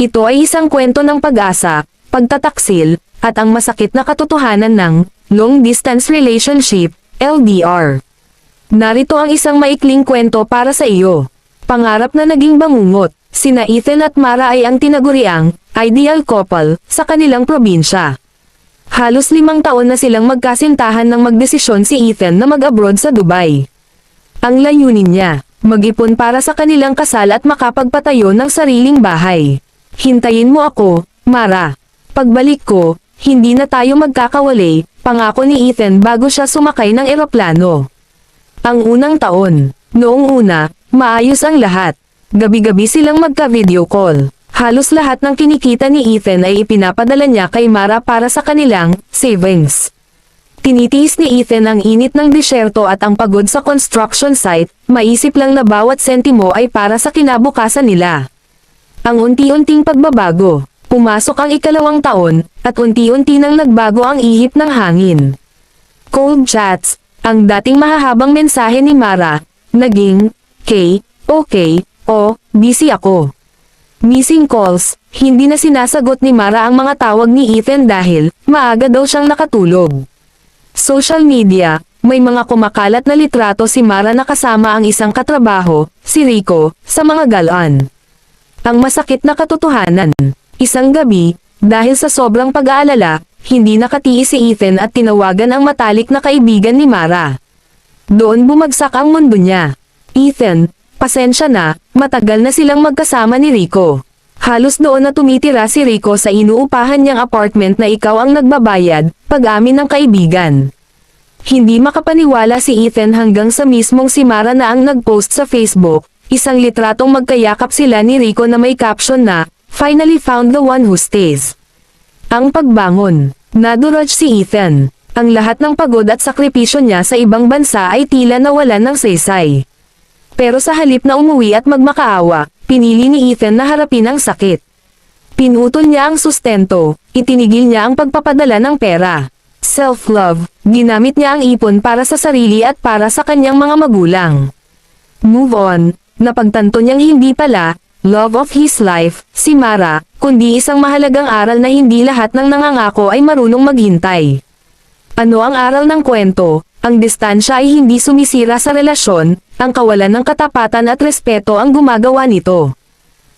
Ito ay isang kwento ng pag-asa, pagtataksil, at ang masakit na katotohanan ng Long Distance Relationship, LDR. Narito ang isang maikling kwento para sa iyo. Pangarap na naging bangungot, sina Ethan at Mara ay ang tinaguriang ideal couple sa kanilang probinsya. Halos 5 taon na silang magkasintahan nang magdesisyon si Ethan na mag-abroad sa Dubai. Ang layunin niya, mag-ipon para sa kanilang kasal at makapagpatayo ng sariling bahay. Hintayin mo ako, Mara. Pagbalik ko, hindi na tayo magkakawalay, pangako ni Ethan bago siya sumakay ng eroplano. Ang unang taon, noong una, maayos ang lahat. Gabi-gabi silang magka-video call. Halos lahat ng kinikita ni Ethan ay ipinapadala niya kay Mara para sa kanilang savings. Tinitiis ni Ethan ang init ng disyerto at ang pagod sa construction site, maisip lang na bawat sentimo ay para sa kinabukasan nila. Ang unti-unting pagbabago, pumasok ang 2nd taon, at unti-unti nang nagbago ang ihip ng hangin. Cold chats, ang dating mahahabang mensahe ni Mara, naging, okay, o, busy ako. Missing calls, hindi na sinasagot ni Mara ang mga tawag ni Ethan dahil, maaga daw siyang nakatulog. Social media, may mga kumakalat na litrato si Mara na kasama ang isang katrabaho, si Rico, sa mga galaan. Ang masakit na katotohanan, isang gabi, dahil sa sobrang pag-aalala, hindi nakatiis si Ethan at tinawagan ang matalik na kaibigan ni Mara. Doon bumagsak ang mundo niya. Ethan, pasensya na, matagal na silang magkasama ni Rico. Halos doon na tumitira si Rico sa inuupahan niyang apartment na ikaw ang nagbabayad, pag-amin ng kaibigan. Hindi makapaniwala si Ethan hanggang sa mismong si Mara na ang nag-post sa Facebook, isang litratong magkayakap sila ni Rico na may caption na, "Finally found the one who stays." Ang pagbangon, nadurog si Ethan. Ang lahat ng pagod at sakripisyo niya sa ibang bansa ay tila nawalan ng saysay. Pero sa halip na umuwi at magmakaawa, pinili ni Ethan na harapin ang sakit. Pinutol niya ang sustento, itinigil niya ang pagpapadala ng pera. Self-love, ginamit niya ang ipon para sa sarili at para sa kanyang mga magulang. Move on, napagtanto niyang hindi pala, love of his life, si Mara, kundi isang mahalagang aral na hindi lahat ng nangangako ay marunong maghintay. Ano ang aral ng kwento? Ang distansya ay hindi sumisira sa relasyon, ang kawalan ng katapatan at respeto ang gumagawa nito.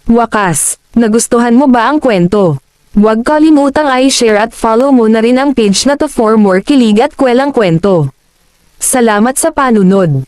Wakas, nagustuhan mo ba ang kwento? Huwag kalimutang i-share at follow mo na rin ang page na to for more kilig at kwelang kwento. Salamat sa panunod.